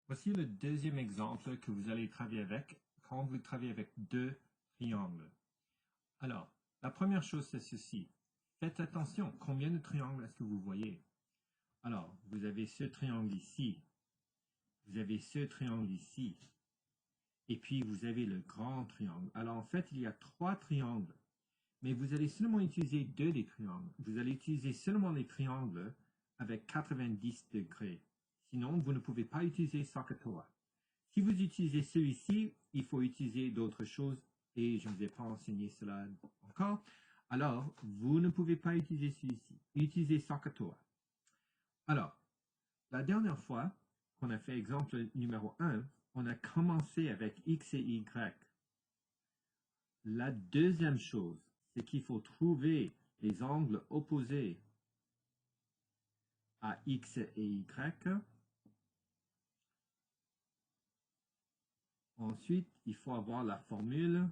Voici le deuxième exemple que vous allez travailler avec quand vous travaillez avec deux triangles. Alors, la première chose, c'est ceci. Faites attention, combien de triangles est-ce que vous voyez? Alors, vous avez ce triangle ici, vous avez ce triangle ici, et puis vous avez le grand triangle. Alors, en fait, il y a trois triangles, mais vous allez seulement utiliser deux des triangles. Vous allez utiliser seulement les triangles avec 90 degrés. Sinon, vous ne pouvez pas utiliser SOHCAHTOA. Si vous utilisez celui-ci, il faut utiliser d'autres choses et je ne vous ai pas enseigné cela encore. Alors, vous ne pouvez pas utiliser celui-ci. Utilisez SOHCAHTOA. Alors, la dernière fois qu'on a fait exemple numéro 1, on a commencé avec X et Y. La deuxième chose, c'est qu'il faut trouver les angles opposés à X et Y. Ensuite, il faut avoir la formule.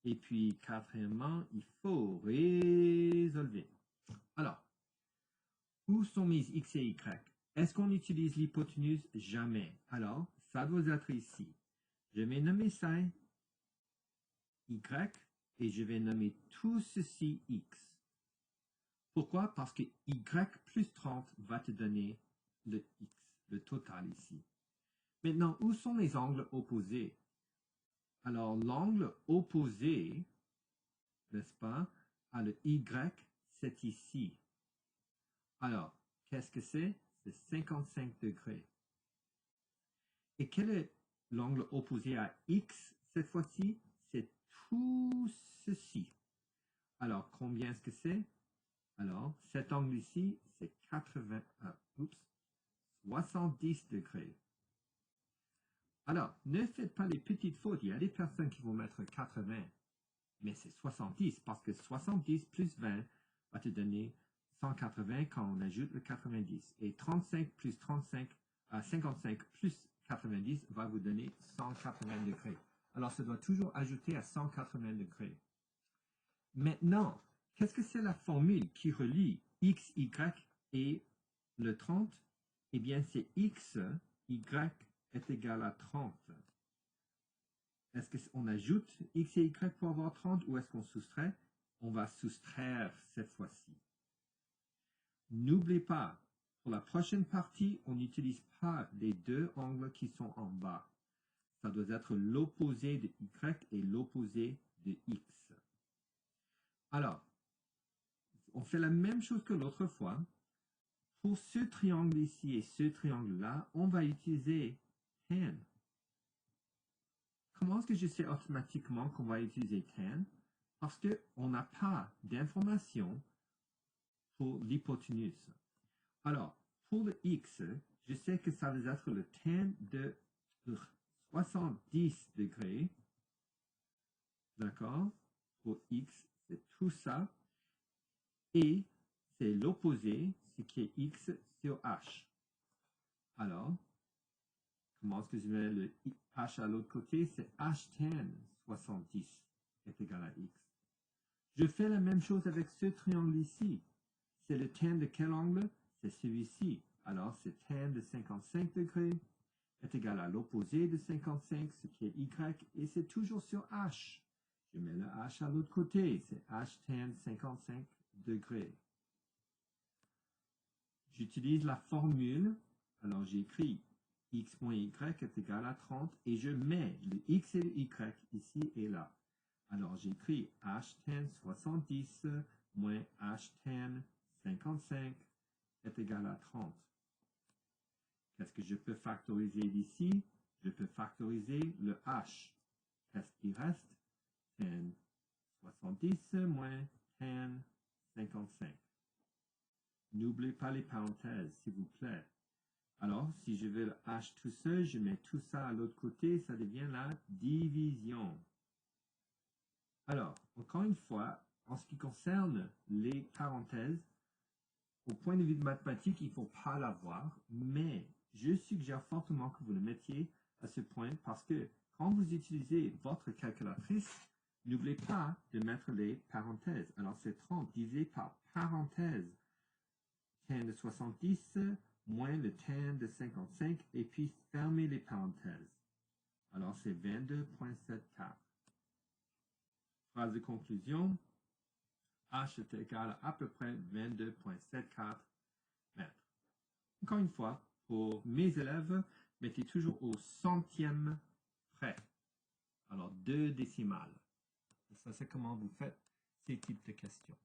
Et puis, quatrièmement, il faut résolver. Alors, où sont mes X et Y? Est-ce qu'on utilise l'hypoténuse? Jamais. Alors, ça doit être ici. Je vais nommer ça Y et je vais nommer tout ceci X. Pourquoi? Parce que Y plus 30 va te donner le X, le total ici. Maintenant, où sont les angles opposés? Alors, l'angle opposé, n'est-ce pas, à le Y, c'est ici. Alors, qu'est-ce que c'est? C'est 55 degrés. Et quel est l'angle opposé à X cette fois-ci? C'est tout ceci. Alors, combien est-ce que c'est? Alors, cet angle ici, c'est 70 degrés. Alors, ne faites pas les petites fautes. Il y a des personnes qui vont mettre 80, mais c'est 70 parce que 70 plus 20 va te donner 180 quand on ajoute le 90. Et 35 plus 35 à 55 plus 90 va vous donner 180 degrés. Alors, ça doit toujours ajouter à 180 degrés. Maintenant, qu'est-ce que c'est la formule qui relie x, y et le 30? Eh bien, c'est x, y est égal à 30. Est-ce qu'on ajoute x et y pour avoir 30 ou est-ce qu'on soustrait? On va soustraire cette fois-ci. N'oubliez pas, pour la prochaine partie, on n'utilise pas les deux angles qui sont en bas. Ça doit être l'opposé de y et l'opposé de x. Alors, on fait la même chose que l'autre fois. Pour ce triangle ici et ce triangle-là, on va utiliser tan. Comment est-ce que je sais automatiquement qu'on va utiliser tan? Parce qu'on n'a pas d'information pour l'hypoténuse. Alors, pour le x, je sais que ça va être le tan de 70 degrés. D'accord? Pour x, c'est tout ça. Et c'est l'opposé, ce qui est x sur h. Alors, comment est-ce que je mets le h à l'autre côté? C'est h tan 70 est égal à x. Je fais la même chose avec ce triangle ici. C'est le tan de quel angle? C'est celui-ci. Alors, c'est tan de 55 degrés est égal à l'opposé de 55, ce qui est y, et c'est toujours sur h. Je mets le h à l'autre côté. C'est h tan 55 degrés. J'utilise la formule. Alors, j'écris x moins y est égal à 30 et je mets le x et le y ici et là. Alors, j'écris h tan 70 moins h tan 55 est égal à 30. Qu'est-ce que je peux factoriser d'ici? Je peux factoriser le h. Qu'est-ce qui reste? Tan 70 moins tan 55. N'oubliez pas les parenthèses, s'il vous plaît. Alors, si je veux le h tout seul, je mets tout ça à l'autre côté, ça devient la division. Alors, encore une fois, en ce qui concerne les parenthèses, au point de vue de mathématiques, il ne faut pas l'avoir, mais je suggère fortement que vous le mettiez à ce point parce que quand vous utilisez votre calculatrice, n'oubliez pas de mettre les parenthèses. Alors, c'est 30 divisé par parenthèse tan de 70 moins le tan de 55 et puis fermer les parenthèses. Alors, c'est 22,74. Phrase de conclusion. H est égal à peu près 22,74 mètres. Encore une fois, pour mes élèves, mettez toujours au centième près. Alors, 2 décimales. Ça, c'est comment vous faites ces types de questions.